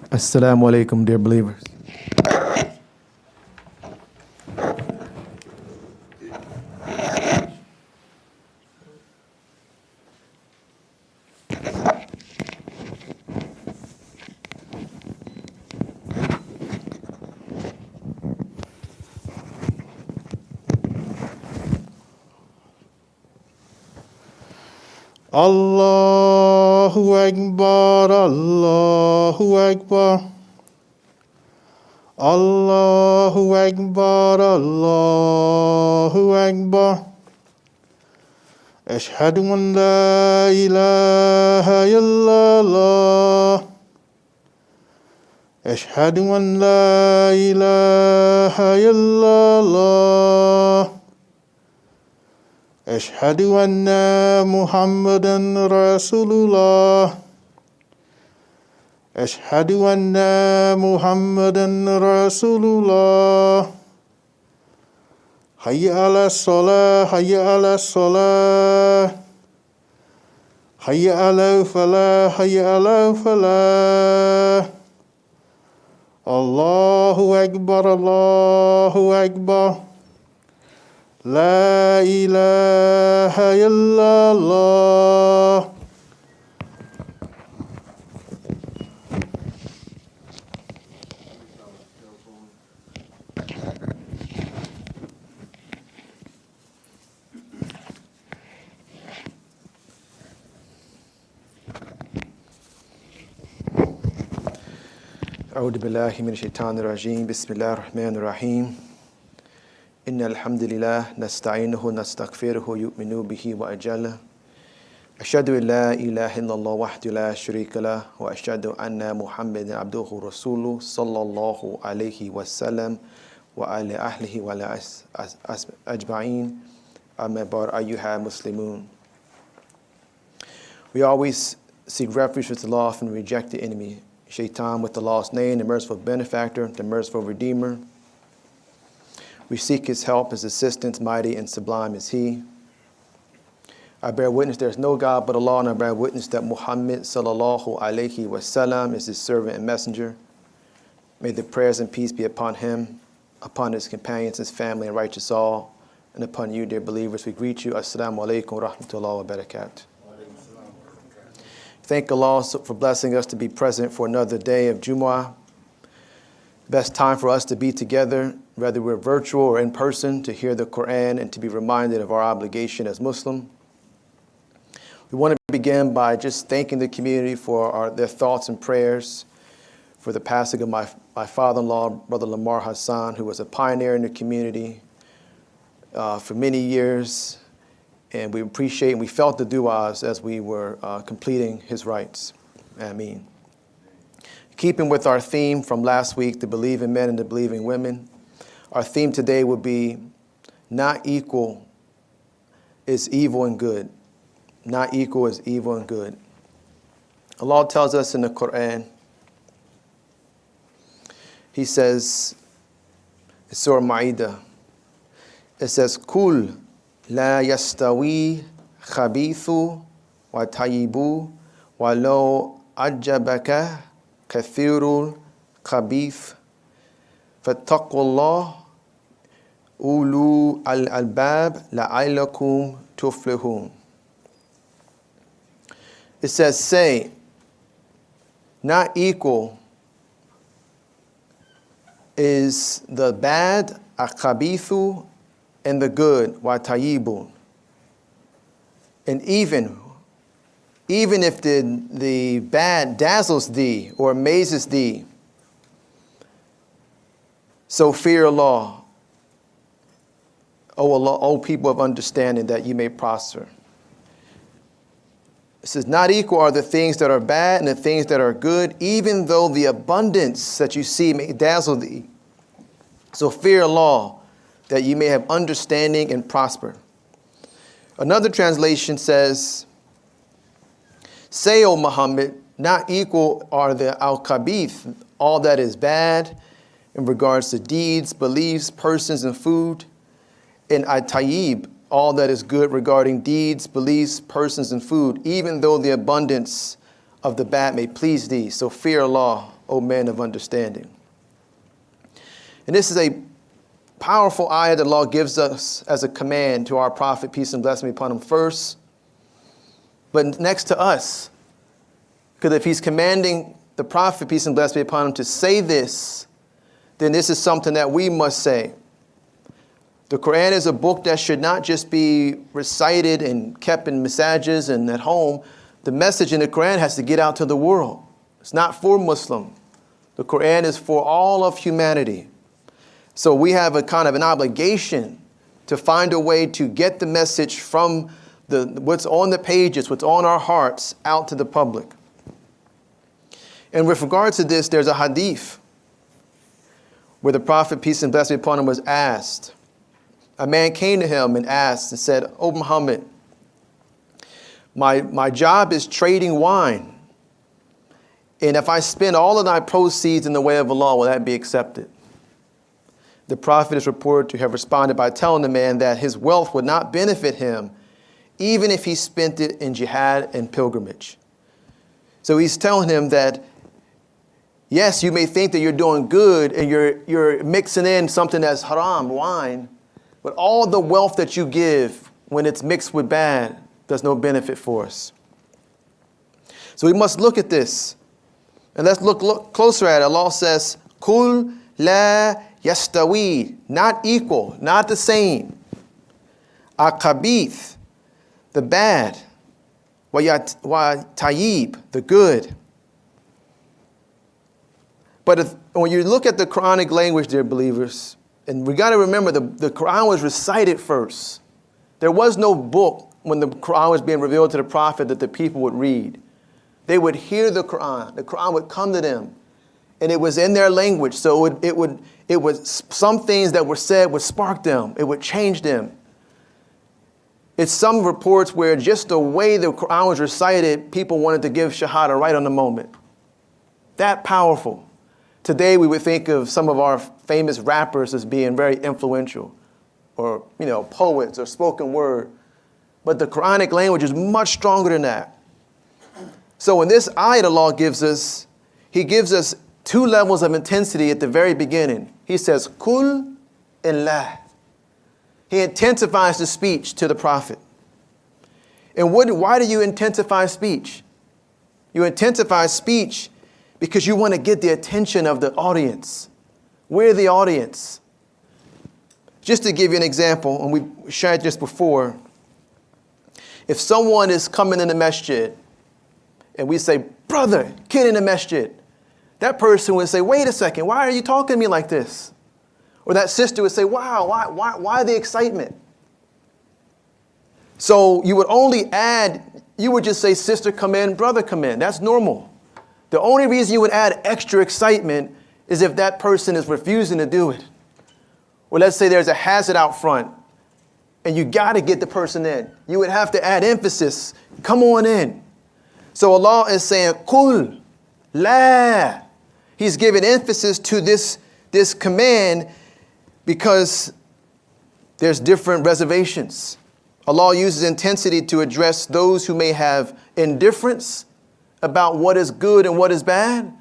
Assalamu alaikum, dear believers. Allahu Akbar, Allahu Akbar. Allahu Akbar, Allahu Akbar. Ashhadu an la ilaha illallah. Ashhadu an la ilaha illallah. Ashhadu anna Muhammadan Rasulullah. Ashhadu anna Muhammadan Rasulullah. Hayya ala salah, hayya ala salah. Hayya ala falah, hayya ala falah. Allahu Akbar, Allahu Akbar. La ilaha illallah. أعوذ بالله من الشيطان الرجيم بسم الله الرحمن الرحيم إن الحمد لله نستعينه نستغفره يؤمن به وأجله أشهد أن لا إله إلا الله وحده لا شريك له وأشهد أن محمدا عبده ورسوله صلى الله عليه وسلم وعلى أهله وعلى أجمعين أما بعد أيها المسلمون. We always seek refuge with Allah and reject the enemy Shaitan, with Allah's name, the merciful benefactor, the merciful redeemer. We seek his help, his assistance, mighty and sublime is he. I bear witness there is no God but Allah, and I bear witness that Muhammad sallallahu alayhi wasallam is his servant and messenger. May the prayers and peace be upon him, upon his companions, his family, and righteous all, and upon you, dear believers. We greet you. Assalamu alaikum wa rahmatullahi wa barakatuh. Thank Allah for blessing us to be present for another day of Jumu'ah. Best time for us to be together, whether we're virtual or in person, to hear the Quran and to be reminded of our obligation as Muslim. We want to begin by just thanking the community for their thoughts and prayers for the passing of my father-in-law, Brother Lamar Hassan, who was a pioneer in the community for many years. And we appreciate and we felt the du'as as we were completing his rites. Ameen. Keeping with our theme from last week, the believing men and the believing women, our theme today will be not equal is evil and good. Not equal is evil and good. Allah tells us in the Quran, he says, Surah Ma'idah, it says, Kul لا يستوي خبيث وطيب ولو أعجبك كثير الخبيث فاتقوا الله أولو الألباب لعلكم تفلحون. It says, say, not equal is the bad, akhabithu, and the good, wa tayyibun. And even if the bad dazzles thee or amazes thee, so fear Allah, O Allah, O people of understanding, that you may prosper. It says, not equal are the things that are bad and the things that are good, even though the abundance that you see may dazzle thee. So fear Allah, that you may have understanding and prosper. Another translation says, say, O Muhammad, not equal are the al-khabith, all that is bad in regards to deeds, beliefs, persons, and food, and at-tayyib, all that is good regarding deeds, beliefs, persons, and food, even though the abundance of the bad may please thee. So fear Allah, O man of understanding. And this is a powerful ayah that Allah gives us as a command to our Prophet, peace and blessing be upon him, first, but next to us. Because if he's commanding the Prophet, peace and blessing be upon him, to say this, then this is something that we must say. The Quran is a book that should not just be recited and kept in masajids and at home. The message in the Quran has to get out to the world. It's not for Muslim. The Quran is for all of humanity. So we have a kind of an obligation to find a way to get the message from what's on the pages, what's on our hearts, out to the public. And with regard to this, there's a hadith where the Prophet, peace and blessing be upon him, was asked. A man came to him and asked and said, "O Muhammad, my job is trading wine. And if I spend all of thy proceeds in the way of Allah, will that be accepted?" The Prophet is reported to have responded by telling the man that his wealth would not benefit him even if he spent it in jihad and pilgrimage. So he's telling him that, yes, you may think that you're doing good and you're mixing in something that's haram, wine, but all the wealth that you give when it's mixed with bad does no benefit for us. So we must look at this. And let's look closer at it. Allah says, Kul la yastawi, not equal, not the same. Al-khabith, the bad. Wa tayyib, the good. But when you look at the Quranic language, dear believers, and we got to remember the Quran was recited first. There was no book when the Quran was being revealed to the Prophet that the people would read. They would hear the Quran. The Quran would come to them, and it was in their language. So it would some things that were said would spark them. It would change them. It's some reports where just the way the Quran was recited, people wanted to give Shahada right on the moment. That powerful. Today we would think of some of our famous rappers as being very influential, or poets or spoken word. But the Quranic language is much stronger than that. So in this ayat Allah gives us, he gives us two levels of intensity at the very beginning. He says, Kul and la. He intensifies the speech to the Prophet. And why do you intensify speech? You intensify speech because you want to get the attention of the audience. We're the audience. Just to give you an example, and we shared this before, if someone is coming in the masjid, and we say, "Brother, kid in the masjid," that person would say, "Wait a second, why are you talking to me like this?" Or that sister would say, "Wow, why the excitement?" So you would only add, you would just say, "Sister, come in, brother, come in." That's normal. The only reason you would add extra excitement is if that person is refusing to do it. Or let's say there's a hazard out front, and you got to get the person in. You would have to add emphasis. Come on in. So Allah is saying, Kul, la. He's giving emphasis to this command because there's different reservations. Allah uses intensity to address those who may have indifference about what is good and what is bad,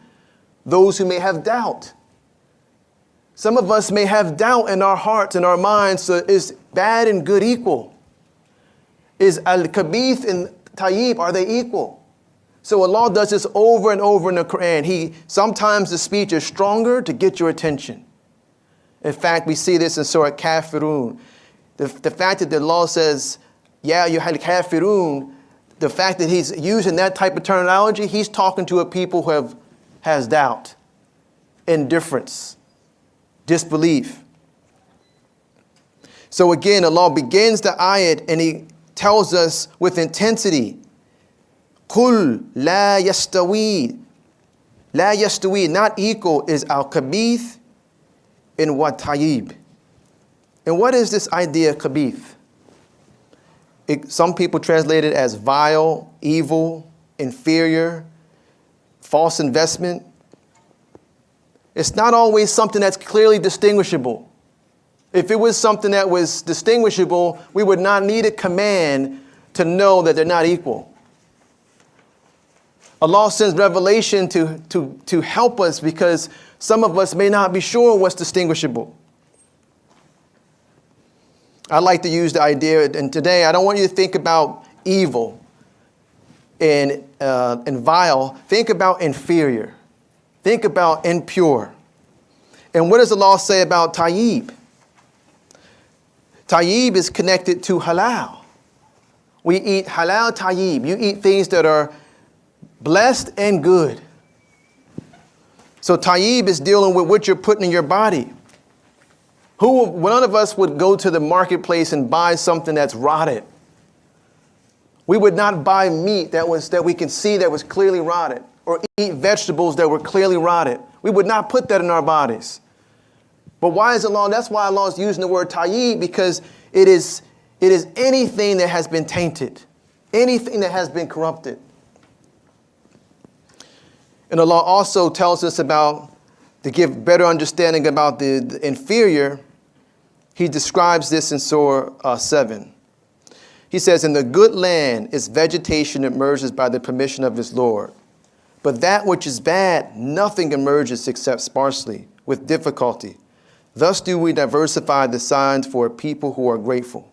those who may have doubt. Some of us may have doubt in our hearts and our minds, so is bad and good equal? Is al-khabith and tayyib, are they equal? So Allah does this over and over in the Quran. Sometimes the speech is stronger to get your attention. In fact, we see this in Surah Kafirun. The fact that the Allah says, Ya ayyuhal kafirun, the fact that he's using that type of terminology, he's talking to a people who has doubt, indifference, disbelief. So again, Allah begins the ayat and he tells us with intensity, Kul la yastawi. La yastawi, not equal, is al-khabith and wa tayyib. And what is this idea of khabith? Some people translate it as vile, evil, inferior, false investment. It's not always something that's clearly distinguishable. If it was something that was distinguishable, we would not need a command to know that they're not equal. Allah sends revelation to help us because some of us may not be sure what's distinguishable. I like to use the idea, and today I don't want you to think about evil and vile. Think about inferior. Think about impure. And what does the law say about tayyib? Tayyib is connected to halal. We eat halal tayyib. You eat things that are blessed and good. So tayyib is dealing with what you're putting in your body. None of us would go to the marketplace and buy something that's rotted. We would not buy meat that we can see that was clearly rotted, or eat vegetables that were clearly rotted. We would not put that in our bodies. But why is Allah? That's why Allah is using the word tayyib, because it is anything that has been tainted, anything that has been corrupted. And Allah also tells us about, to give better understanding about the inferior, He describes this in Surah 7. He says, in the good land is vegetation emerges by the permission of its Lord. But that which is bad, nothing emerges except sparsely, with difficulty. Thus do we diversify the signs for a people who are grateful.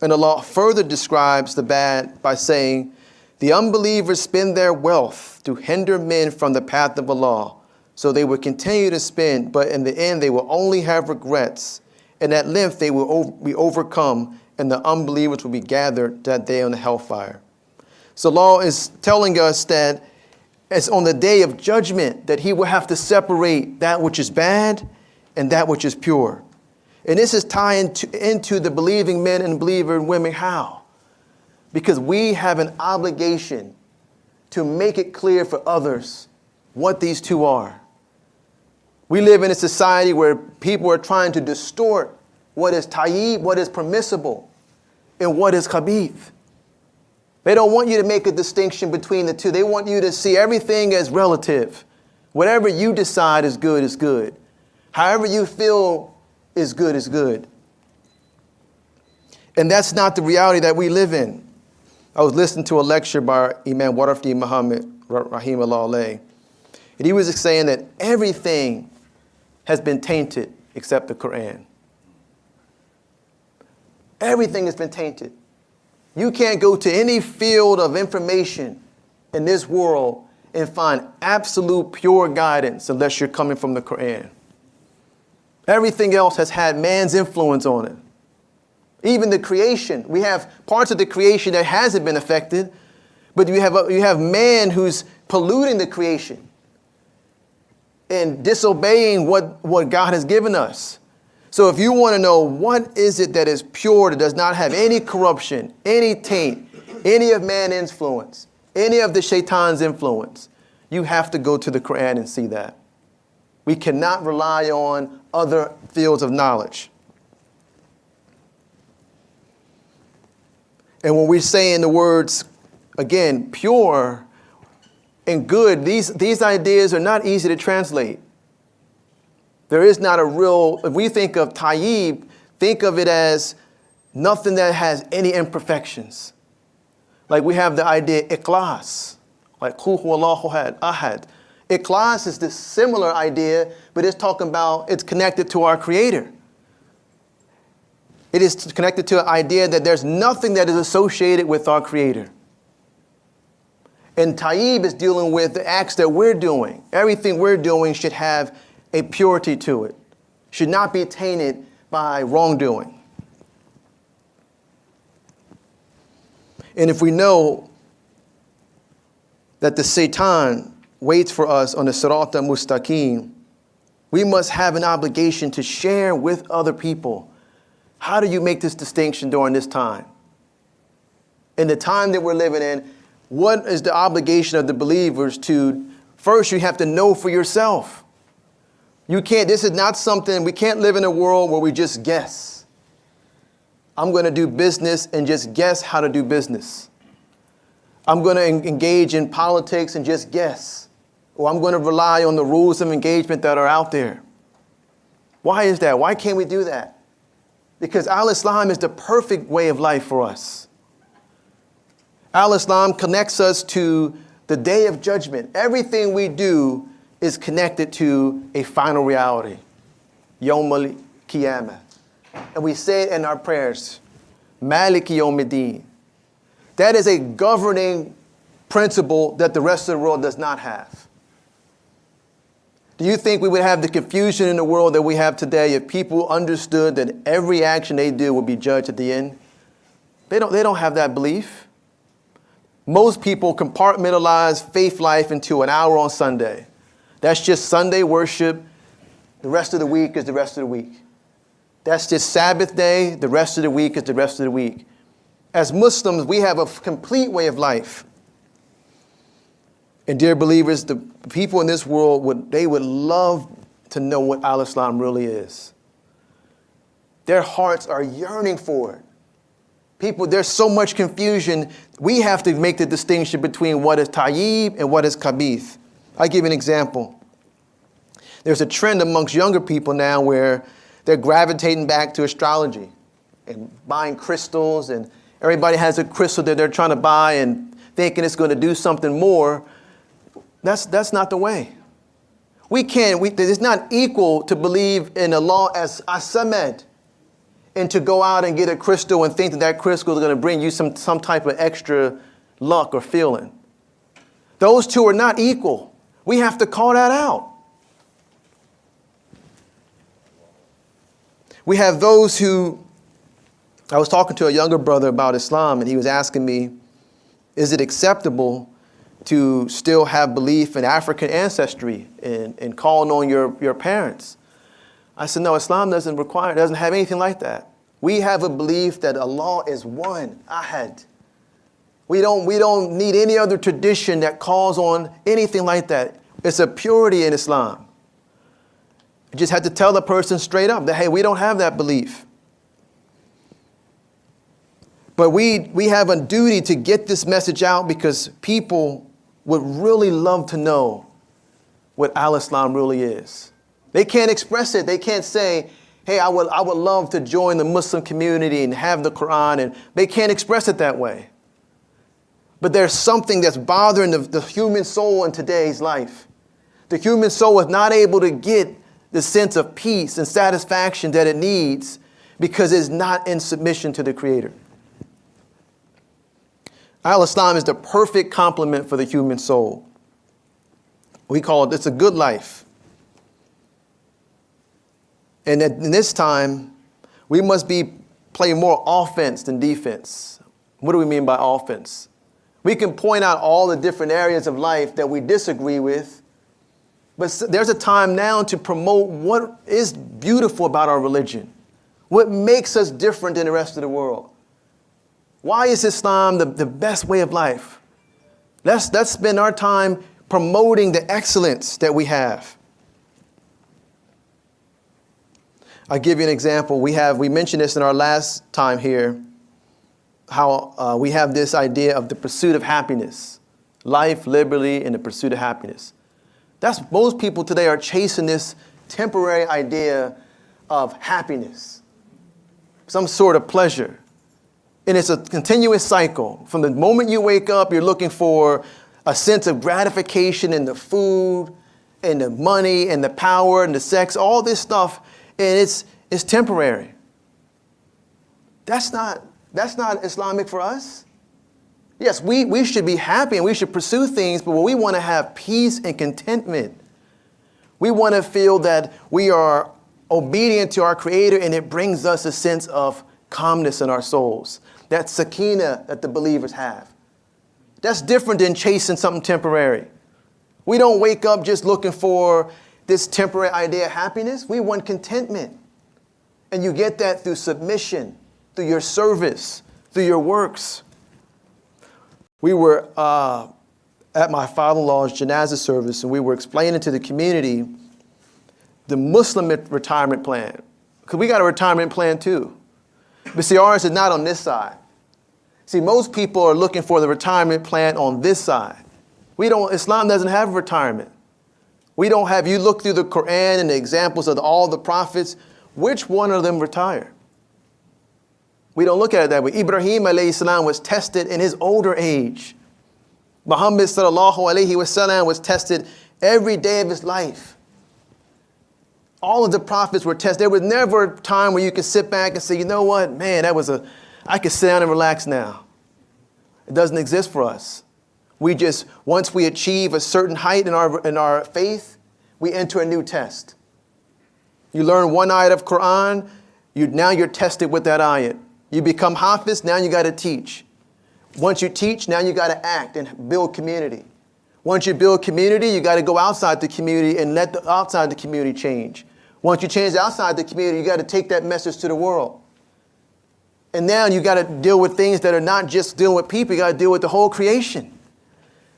And Allah further describes the bad by saying, the unbelievers spend their wealth to hinder men from the path of Allah. So they will continue to spend, but in the end they will only have regrets. And at length they will be overcome, and the unbelievers will be gathered that day on the hellfire. So Allah is telling us that it's on the day of judgment that He will have to separate that which is bad and that which is pure. And this is tying into the believing men and believing women. How? Because we have an obligation to make it clear for others what these two are. We live in a society where people are trying to distort what is tayyib, what is permissible, and what is khabith. They don't want you to make a distinction between the two. They want you to see everything as relative. Whatever you decide is good is good. However you feel is good is good. And that's not the reality that we live in. I was listening to a lecture by Imam Warafdi Muhammad, rahimahullah alayh, and he was saying that everything has been tainted except the Quran. Everything has been tainted. You can't go to any field of information in this world and find absolute pure guidance unless you're coming from the Quran. Everything else has had man's influence on it. Even the creation. We have parts of the creation that hasn't been affected, but you have man who's polluting the creation and disobeying what God has given us. So if you want to know what is it that is pure, that does not have any corruption, any taint, any of man's influence, any of the shaitan's influence, you have to go to the Quran and see that. We cannot rely on other fields of knowledge. And when we're saying the words, again, pure and good, these ideas are not easy to translate. There is not a real, if we think of tayyib, think of it as nothing that has any imperfections. Like we have the idea ikhlas, like Qul huwallahu ahad. Ikhlas is this similar idea, but it's talking about, it's connected to our Creator. It is connected to an idea that there's nothing that is associated with our Creator. And tayyib is dealing with the acts that we're doing. Everything we're doing should have a purity to it, should not be tainted by wrongdoing. And if we know that the Satan waits for us on the Sirat al-Mustaqim, we must have an obligation to share with other people. How do you make this distinction during this time? In the time that we're living in, what is the obligation of the believers to, first you have to know for yourself. You can't, this is not something, we can't live in a world where we just guess. I'm going to do business and just guess how to do business. I'm going to engage in politics and just guess. Or I'm going to rely on the rules of engagement that are out there. Why is that? Why can't we do that? Because Al-Islam is the perfect way of life for us. Al-Islam connects us to The day of judgment. Everything we do is connected to a final reality. Yawmul Qiyamah. And we say it in our prayers. Maliki Yawmiddin. That is a governing principle that the rest of the world does not have. Do you think we would have the confusion in the world that we have today if people understood that every action they do will be judged at the end? They don't have that belief. Most people compartmentalize faith life into an hour on Sunday. That's just Sunday worship. The rest of the week is the rest of the week. That's just Sabbath day. The rest of the week is the rest of the week. As Muslims, we have a complete way of life. And dear believers, the people in this world, would love to know what Al-Islam really is. Their hearts are yearning for it. People, there's so much confusion. We have to make the distinction between what is tayyib and what is khabith. I'll give you an example. There's a trend amongst younger people now where they're gravitating back to astrology and buying crystals, and everybody has a crystal that they're trying to buy and thinking it's going to do something more. That's not the way. It's not equal to believe in Allah as As-Samad and to go out and get a crystal and think that that crystal is going to bring you some type of extra luck or feeling. Those two are not equal. We have to call that out. We have those who, I was talking to a younger brother about Islam, and he was asking me, is it acceptable to still have belief in African ancestry and calling on your parents? I said, no, Islam doesn't have anything like that. We have a belief that Allah is one, Ahad. We don't need any other tradition that calls on anything like that. It's a purity in Islam. You just had to tell the person straight up that, hey, we don't have that belief. But we have a duty to get this message out because people would really love to know what Al-Islam really is. They can't express it. They can't say, hey, I would love to join the Muslim community and have the Quran, and they can't express it that way. But there's something that's bothering the human soul in today's life. The human soul is not able to get the sense of peace and satisfaction that it needs because it's not in submission to the Creator. Al-Islam is the perfect complement for the human soul. We call it's a good life. And in this time, we must play more offense than defense. What do we mean by offense? We can point out all the different areas of life that we disagree with, but there's a time now to promote what is beautiful about our religion, what makes us different than the rest of the world. Why is Islam the best way of life? Let's spend our time promoting the excellence that we have. I'll give you an example. We mentioned this in our last time here, how we have this idea of the pursuit of happiness. Life, liberty, and the pursuit of happiness. Most people today are chasing this temporary idea of happiness, some sort of pleasure. And it's a continuous cycle. From the moment you wake up, you're looking for a sense of gratification in the food, and the money, and the power, and the sex, all this stuff, and it's temporary. That's not Islamic for us. Yes, we should be happy and we should pursue things, but we want to have peace and contentment. We want to feel that we are obedient to our Creator and it brings us a sense of calmness in our souls. That sakina that the believers have. That's different than chasing something temporary. We don't wake up just looking for this temporary idea of happiness. We want contentment. And you get that through submission, through your service, through your works. We were at my father-in-law's janazah service, and we were explaining to the community the Muslim retirement plan. Because we got a retirement plan too. But see, ours is not on this side. See, most people are looking for the retirement plan on this side. Islam doesn't have retirement. You look through the Quran and the examples of all the prophets, which one of them retired? We don't look at it that way. Ibrahim alayhi salam was tested in his older age. Muhammad sallallahu alaihi wasallam was tested every day of his life. All of the prophets were tested. There was never a time where you could sit back and say, you know what, man, I could sit down and relax now. It doesn't exist for us. Once we achieve a certain height in our faith, we enter a new test. You learn one ayat of Quran, now you're tested with that ayat. You become hafiz, now you got to teach. Once you teach, now you got to act and build community. Once you build community, you got to go outside the community and let the outside the community change. Once you change outside the community, you got to take that message to the world. And now you got to deal with things that are not just dealing with people, you got to deal with the whole creation.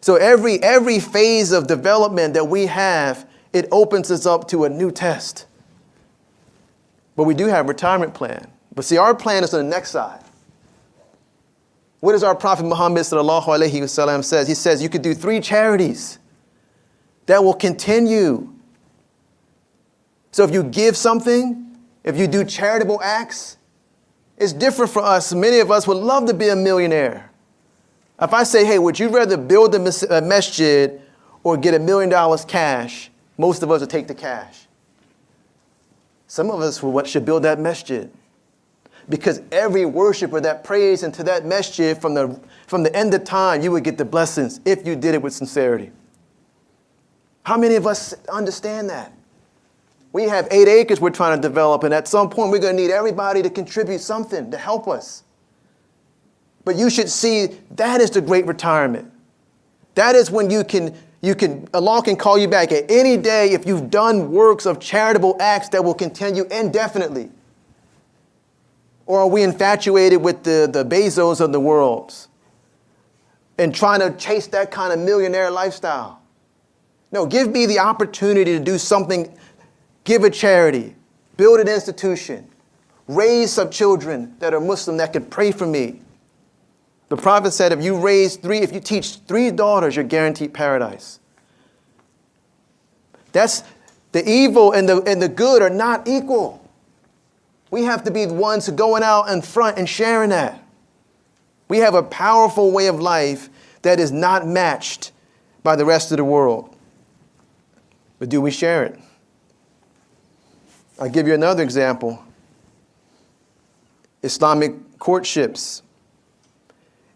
So every phase of development that we have, it opens us up to a new test. But we do have a retirement plan. But see, our plan is on the next side. What does our Prophet Muhammad sallallahu alaihi wasallam says? He says you could do 3 charities that will continue. So if you give something, if you do charitable acts, it's different for us. Many of us would love to be a millionaire. If I say, hey, would you rather build a masjid or get $1 million cash? Most of us would take the cash. Some of us should build that masjid. Because every worshiper that prays into that masjid from the end of time, you would get the blessings if you did it with sincerity. How many of us understand that? We have 8 acres we're trying to develop, and at some point we're going to need everybody to contribute something to help us. But you should see that is the great retirement. That is when Allah can call you back at any day if you've done works of charitable acts that will continue indefinitely. Or are we infatuated with the Bezos of the world and trying to chase that kind of millionaire lifestyle? No, give me the opportunity to do something, give a charity, build an institution, raise some children that are Muslim that can pray for me. The Prophet said if you teach 3 daughters, you're guaranteed paradise. That's the evil and the good are not equal. We have to be the ones who are going out in front and sharing that. We have a powerful way of life that is not matched by the rest of the world. But do we share it? I'll give you another example. Islamic courtships.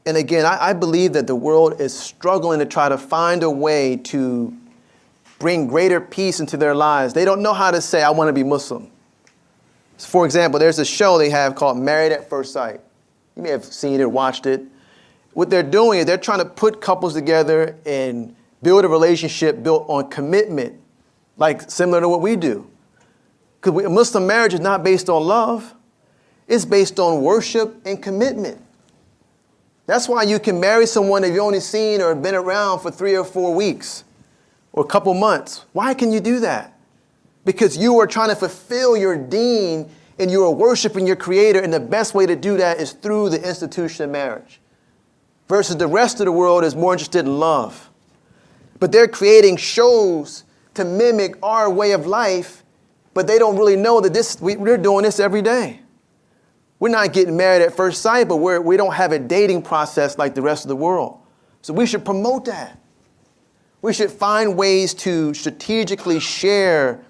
And again, I believe that the world is struggling to try to find a way to bring greater peace into their lives. They don't know how to say, I want to be Muslim. For example, there's a show they have called Married at First Sight. You may have seen it or watched it. What they're doing is they're trying to put couples together and build a relationship built on commitment, like similar to what we do. Because Muslim marriage is not based on love. It's based on worship and commitment. That's why you can marry someone that you've only seen or been around for 3 or 4 weeks or a couple months. Why can you do that? Because you are trying to fulfill your deen and you are worshiping your Creator, and the best way to do that is through the institution of marriage. Versus the rest of the world is more interested in love. But they're creating shows to mimic our way of life, but they don't really know that we're doing this every day. We're not getting married at first sight, but we don't have a dating process like the rest of the world. So we should promote that. We should find ways to strategically share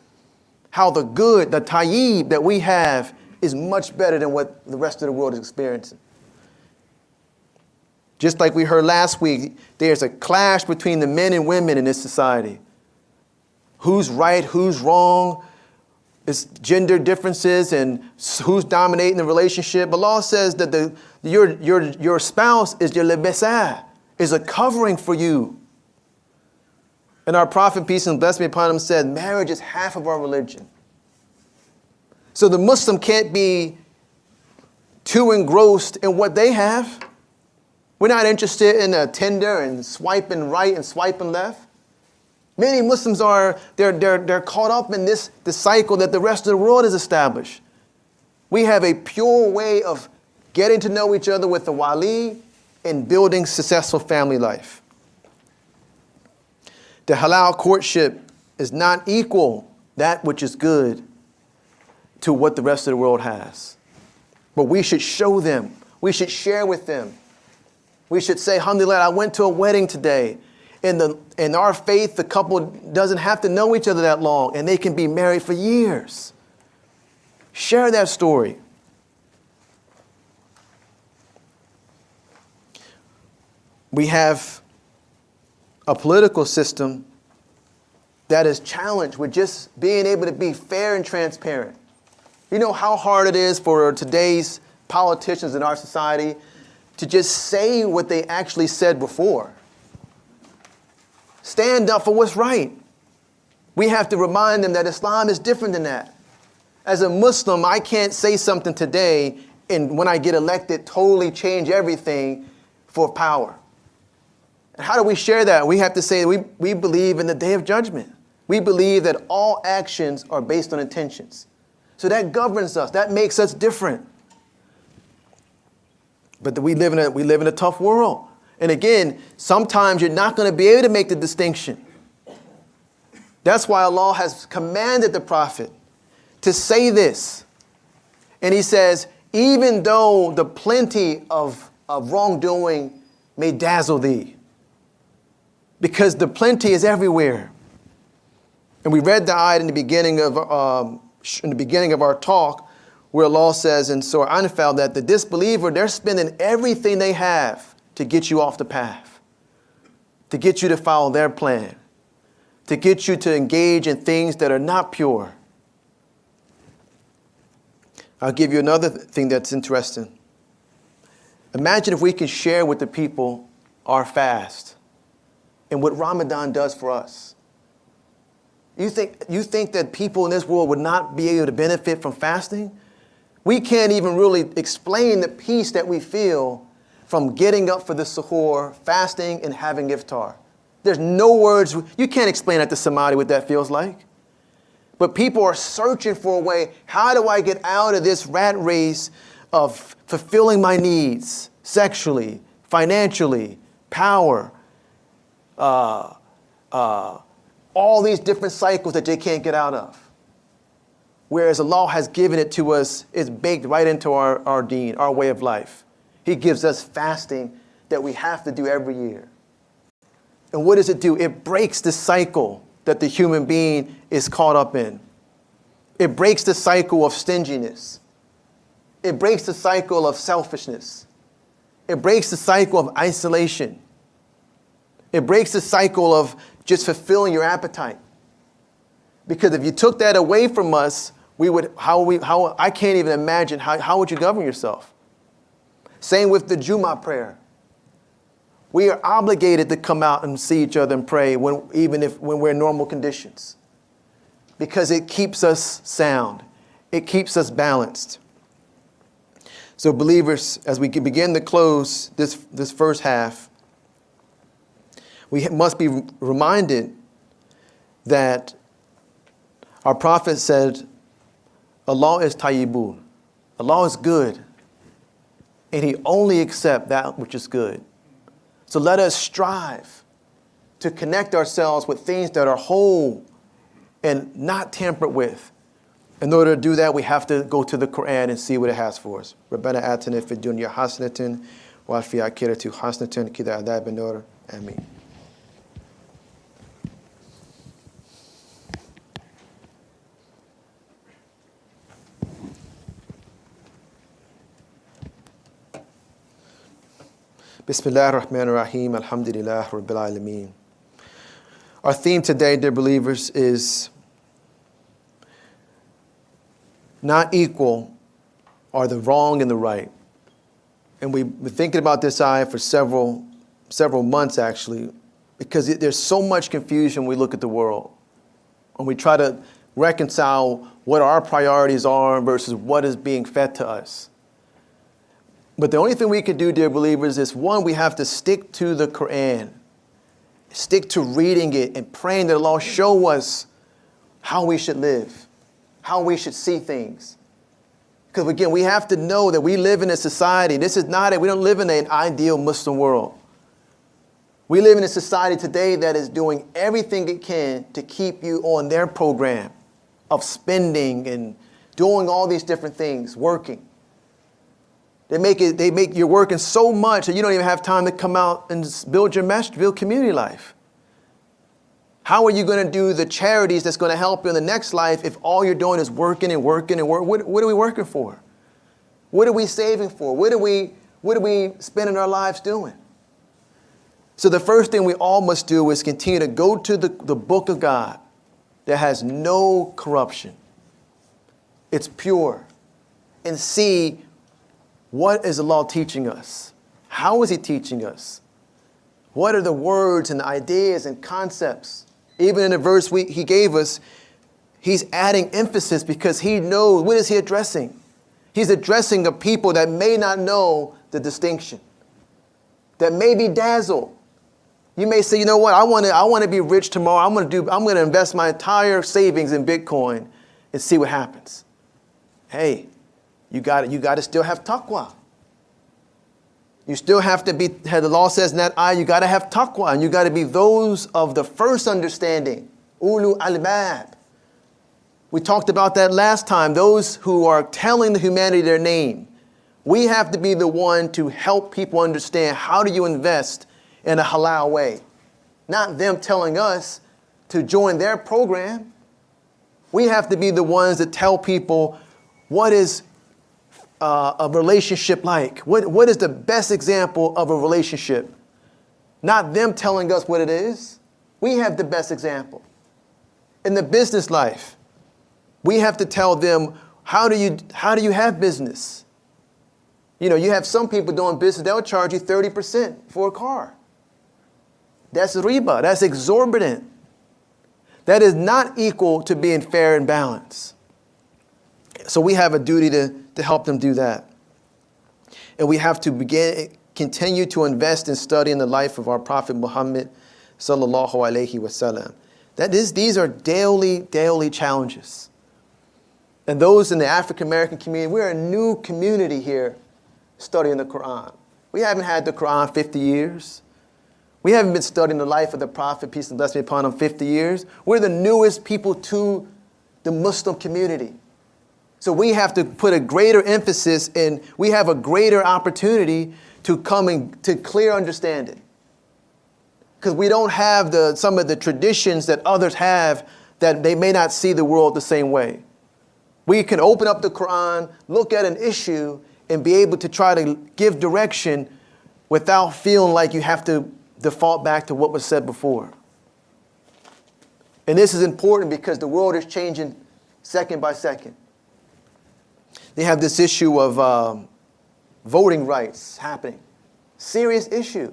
how the good, the tayyib that we have is much better than what the rest of the world is experiencing. Just like we heard last week, there's a clash between the men and women in this society. Who's right, who's wrong? It's gender differences and who's dominating the relationship. Allah says that your spouse is your libasa, is a covering for you. And our Prophet, peace and blessing be upon him, said marriage is half of our religion. So the Muslim can't be too engrossed in what they have. We're not interested in a Tinder and swiping right and swiping left. Many Muslims they're caught up in the cycle that the rest of the world has established. We have a pure way of getting to know each other with the wali and building successful family life. The halal courtship is not equal that which is good to what the rest of the world has. But we should show them. We should share with them. We should say, alhamdulillah, I went to a wedding today. In our faith, the couple doesn't have to know each other that long, and they can be married for years. Share that story. We have a political system that is challenged with just being able to be fair and transparent. You know how hard it is for today's politicians in our society to just say what they actually said before. Stand up for what's right. We have to remind them that Islam is different than that. As a Muslim, I can't say something today and when I get elected, totally change everything for power. And how do we share that? We have to say we believe in the day of judgment. We believe that all actions are based on intentions. So that governs us. That makes us different. But we live in a tough world. And again, sometimes you're not going to be able to make the distinction. That's why Allah has commanded the Prophet to say this. And he says, even though the plenty of wrongdoing may dazzle thee, because the plenty is everywhere. And we read the ayat in the beginning of our talk, where Allah says in Surah Anfal that the disbeliever, they're spending everything they have to get you off the path, to get you to follow their plan, to get you to engage in things that are not pure. I'll give you another thing that's interesting. Imagine if we could share with the people our fast and what Ramadan does for us. You think that people in this world would not be able to benefit from fasting? We can't even really explain the peace that we feel from getting up for the suhoor, fasting, and having iftar. There's no words. You can't explain that to somebody what that feels like. But people are searching for a way. How do I get out of this rat race of fulfilling my needs sexually, financially, power, all these different cycles that they can't get out of? Whereas Allah has given it to us, it's baked right into our deen, our way of life. He gives us fasting that we have to do every year. And what does it do? It breaks the cycle that the human being is caught up in. It breaks the cycle of stinginess. It breaks the cycle of selfishness. It breaks the cycle of isolation. It breaks the cycle of just fulfilling your appetite. Because if you took that away from us, I can't even imagine how would you govern yourself? Same with the Jumu'ah prayer. We are obligated to come out and see each other and pray when we're in normal conditions. Because it keeps us sound. It keeps us balanced. So believers, as we begin to close this first half, we must be reminded that our Prophet said, Allah is tayyibun. Allah is good. And He only accepts that which is good. So let us strive to connect ourselves with things that are whole and not tampered with. In order to do that, we have to go to the Quran and see what it has for us. رَبَّنَا آتِنَا فِي الدُّنْيَا حَسَنَةً وَفِي الْآخِرَةِ حَسَنَةً وَقِنَا عَذَابَ النَّارِ. Ameen. Bismillah ar-Rahman ar-Rahim, alhamdulillah, rabbil alameen. Our theme today, dear believers, is not equal are the wrong and the right. And we've been thinking about this ayah for several months actually, because there's so much confusion when we look at the world. And we try to reconcile what our priorities are versus what is being fed to us. But the only thing we can do, dear believers, is one, we have to stick to the Quran. Stick to reading it and praying that Allah show us how we should live, how we should see things. Because again, we have to know that we live in a society. We don't live in an ideal Muslim world. We live in a society today that is doing everything it can to keep you on their program of spending and doing all these different things, working. They make you're working so much that you don't even have time to come out and build your masjid, build community life. How are you going to do the charities that's going to help you in the next life if all you're doing is working and working and working? What are we working for? What are we saving for? What are we spending our lives doing? So the first thing we all must do is continue to go to the book of God that has no corruption. It's pure. And see, what is Allah teaching us? How is He teaching us? What are the words and the ideas and concepts? Even in the verse He gave us, He's adding emphasis because He knows, what is He addressing? He's addressing a people that may not know the distinction, that may be dazzled. You may say, you know what, I want to be rich tomorrow. I'm going to invest my entire savings in Bitcoin and see what happens. Hey, you got to still have taqwa. You still have to be, the law says in that ayah, you got to have taqwa, and you got to be those of the first understanding, ulu albab. We talked about that last time, those who are telling the humanity their name. We have to be the one to help people understand how do you invest in a halal way. Not them telling us to join their program. We have to be the ones that tell people what is a relationship like. What is the best example of a relationship? Not them telling us what it is. We have the best example. In the business life, we have to tell them, how do you have business? You know, you have some people doing business, they'll charge you 30% for a car. That's riba. That's exorbitant. That is not equal to being fair and balanced. So we have a duty to help them do that. And we have to continue to invest in studying the life of our Prophet Muhammad sallallahu alaihi wasallam. These are daily challenges. And those in the African American community, we're a new community here studying the Quran. We haven't had the Quran 50 years. We haven't been studying the life of the Prophet, peace and blessing be upon him, 50 years. We're the newest people to the Muslim community. So we have to put a greater emphasis and we have a greater opportunity to come to clear understanding. Because we don't have some of the traditions that others have that they may not see the world the same way. We can open up the Quran, look at an issue, and be able to try to give direction without feeling like you have to default back to what was said before. And this is important because the world is changing second by second. They have this issue of voting rights happening. Serious issue.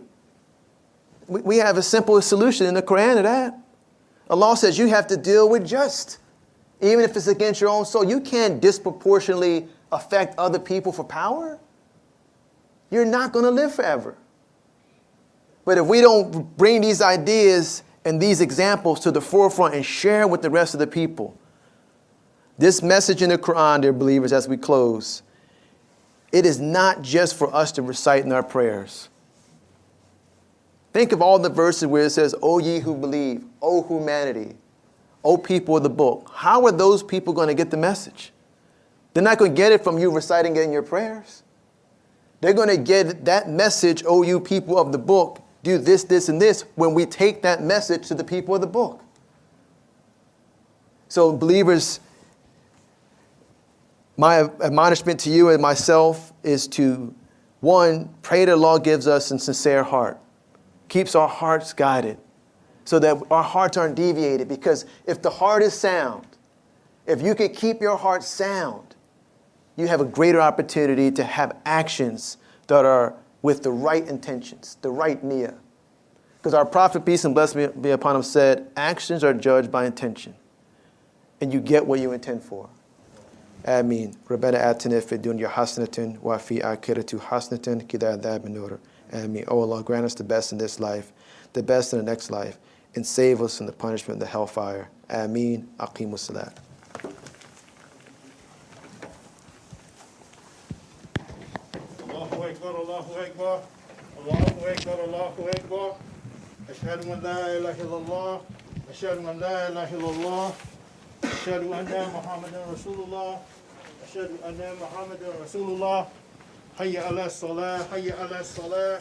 We have a simple solution in the Quran to that. Allah says you have to deal with just. Even if it's against your own soul, you can't disproportionately affect other people for power. You're not going to live forever. But if we don't bring these ideas and these examples to the forefront and share with the rest of the people, this message in the Quran, dear believers, as we close, it is not just for us to recite in our prayers. Think of all the verses where it says, O ye who believe, O humanity, O people of the book. How are those people going to get the message? They're not going to get it from you reciting it in your prayers. They're going to get that message, O you people of the book, do this, this, and this, when we take that message to the people of the book. So believers, my admonishment to you and myself is to, one, pray that Allah gives us a sincere heart, keeps our hearts guided, so that our hearts aren't deviated. Because if the heart is sound, if you can keep your heart sound, you have a greater opportunity to have actions that are with the right intentions, the right niyyah. Because our Prophet, peace and blessing be upon him, said, actions are judged by intention. And you get what you intend for. Ameen. Rabbana atina fi dunya hasanatin wa fi akhirati hasanatin qina adhaban nar. Ameen. Oh Allah, grant us the best in this life, the best in the next life, and save us from the punishment of the hellfire. Ameen. Aqimus salat. Allahu Akbar, Allahu Akbar, Allahu Akbar, Allahu Akbar. Ashhadu an la ilaha illallah, ashhadu an la ilaha illallah, ashhadu anna Muhammadan Rasulullah, ashhadu anna Muhammadan Rasulullah, حي على الصلاة حي على الصلاة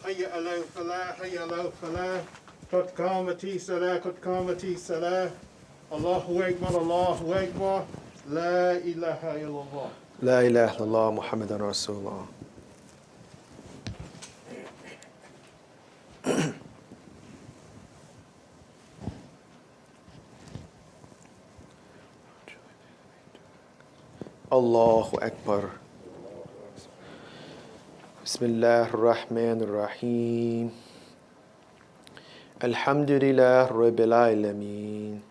حي على الفلاح حي على الفلاح قد قامت الصلاة قد قامت الصلاة الله أكبر الله أكبر لا إله إلا الله. لا إله إلا الله محمد رسول الله. الله أكبر. بسم الله الرحمن الرحيم. الحمد لله رب العالمين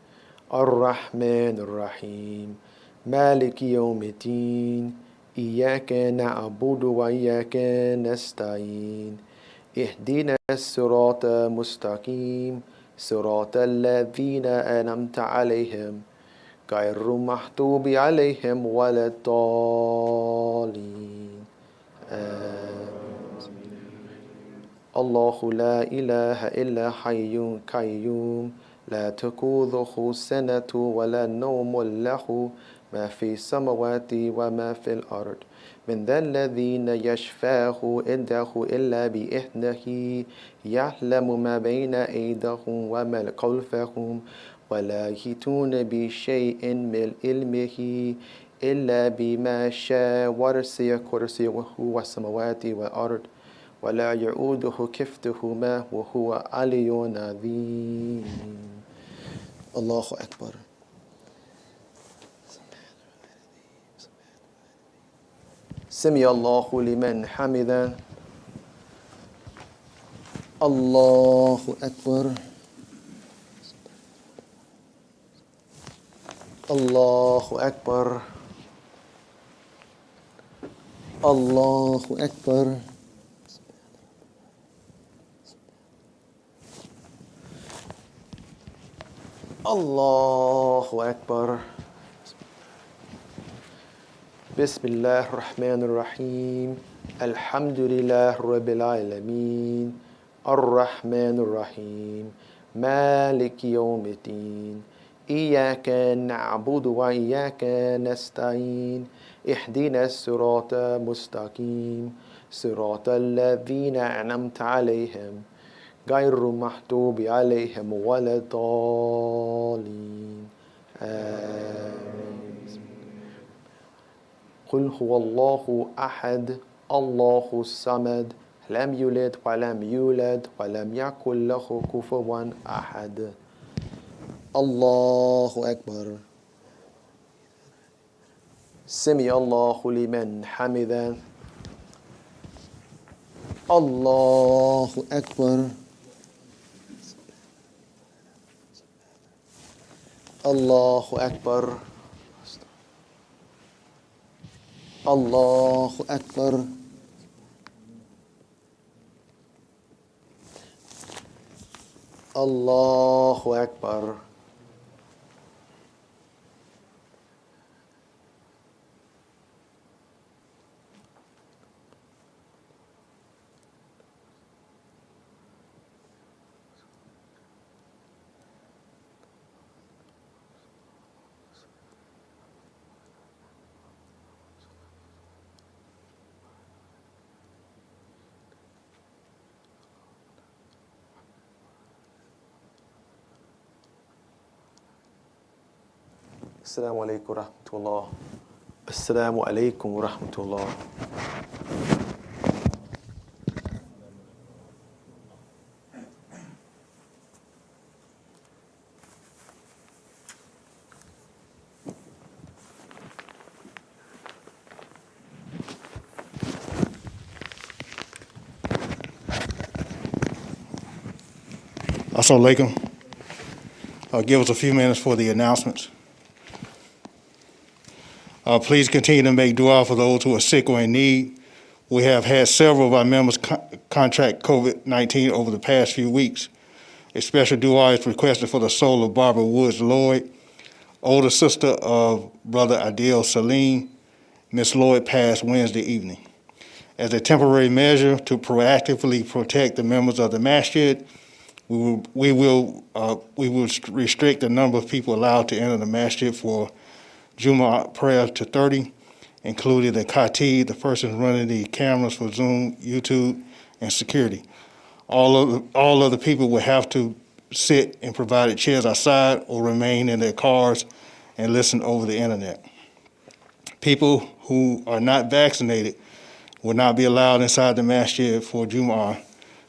الرحمن الرحيم مالك يوم الدين إياك نعبد وإياك نستعين اهدنا الصراط المستقيم صراط الذين أنعمت عليهم غير المغضوب عليهم ولا الضالين آمين. الله لا إله إلا حي قيوم لا تأخذه سنة ولا نوم له ما في السماوات وما في الأرض من ذا الذين يشفاه عنده إلا بإذنه يعلم ما بين أيديهم وما خلفهم ولا يحيطون بشيء من علمه إلا بما شاء وسع كرسيه السماوات والأرض ولا يعوده حفظهما وهو علي عظيم. الله أكبر. سمع الله لمن حمده. الله أكبر. الله أكبر. الله أكبر. الله أكبر. بسم الله الرحمن الرحيم الحمد لله رب العالمين الرحمن الرحيم مالك يوم الدين إياك نعبد وإياك نستعين اهدنا الصراط المستقيم صراط الذين أنعمت عليهم غير المغضوب عليهم ولا الضالين آمين. قل هو الله أحد الله الصمد لم يلد ولم يولد ولم يكن له كفوا أحد. الله أكبر. سمع الله لمن حمده. الله أكبر. الله أكبر. الله أكبر. الله أكبر. السلام عليكم ورحمة الله. السلام عليكم ورحمة الله. Assalamu alaikum. Give us a few minutes for the announcements. Please continue to make dua for those who are sick or in need. We have had several of our members contract COVID-19 over the past few weeks. A special dua is requested for the soul of Barbara Woods Lloyd, older sister of Brother Adil Salim. Miss Lloyd passed Wednesday evening. As a temporary measure to proactively protect the members of the Masjid, we will restrict the number of people allowed to enter the Masjid for Jumu'ah prayer to 30 including the khatib, the person running the cameras for Zoom, YouTube, and security. All of the people will have to sit in provided chairs outside or remain in their cars and listen over the internet. People who are not vaccinated will not be allowed inside the Masjid for Jumu'ah.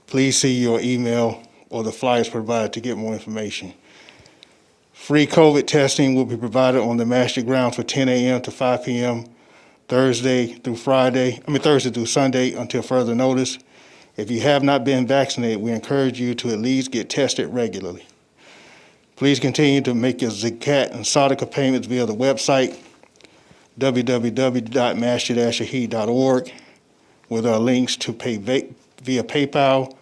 Please see your email or the flyers provided to get more information. Free COVID testing will be provided on the Masjid grounds for 10 a.m. to 5 p.m. Thursday through Sunday until further notice. If you have not been vaccinated, we encourage you to at least get tested regularly. Please continue to make your zakat and sadaqah payments via the website www.masjid-Ash-Shaheed.org, with our links to pay via PayPal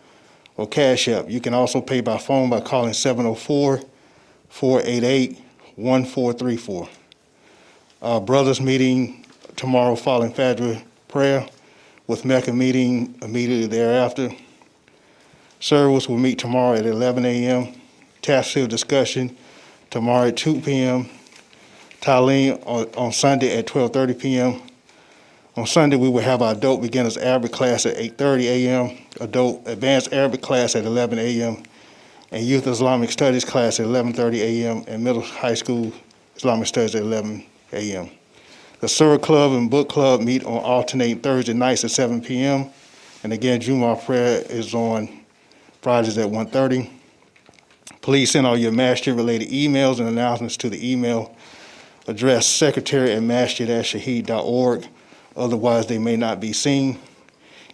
or Cash App. You can also pay by phone by calling 704-488-1434. Our brothers meeting tomorrow following Fajr prayer, with Mecca meeting immediately thereafter. Service will meet tomorrow at 11 a.m. Tafsir discussion tomorrow at 2 p.m. Talim on Sunday at 12:30 p.m. On Sunday, we will have our adult beginners Arabic class at 8:30 a.m., adult advanced Arabic class at 11 a.m., and youth Islamic studies class at 11:30 a.m., and middle high school Islamic studies at 11 a.m. The Surah Club and Book Club meet on alternating Thursday nights at 7 p.m., and again, Jumu'ah prayer is on Fridays at 1:30. Please send all your Masjid-related emails and announcements to the email address secretary@masjid-shaheed.org. Otherwise, they may not be seen.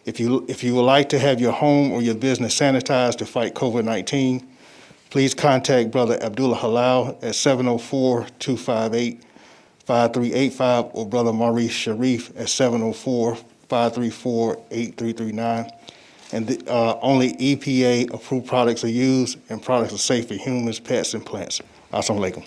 If you would like to have your home or your business sanitized to fight COVID-19, please contact Brother Abdullah Halal at 704-258-5385 or Brother Maurice Sharif at 704-534-8339. And only EPA-approved products are used, and products are safe for humans, pets, and plants. Assalamu alaikum.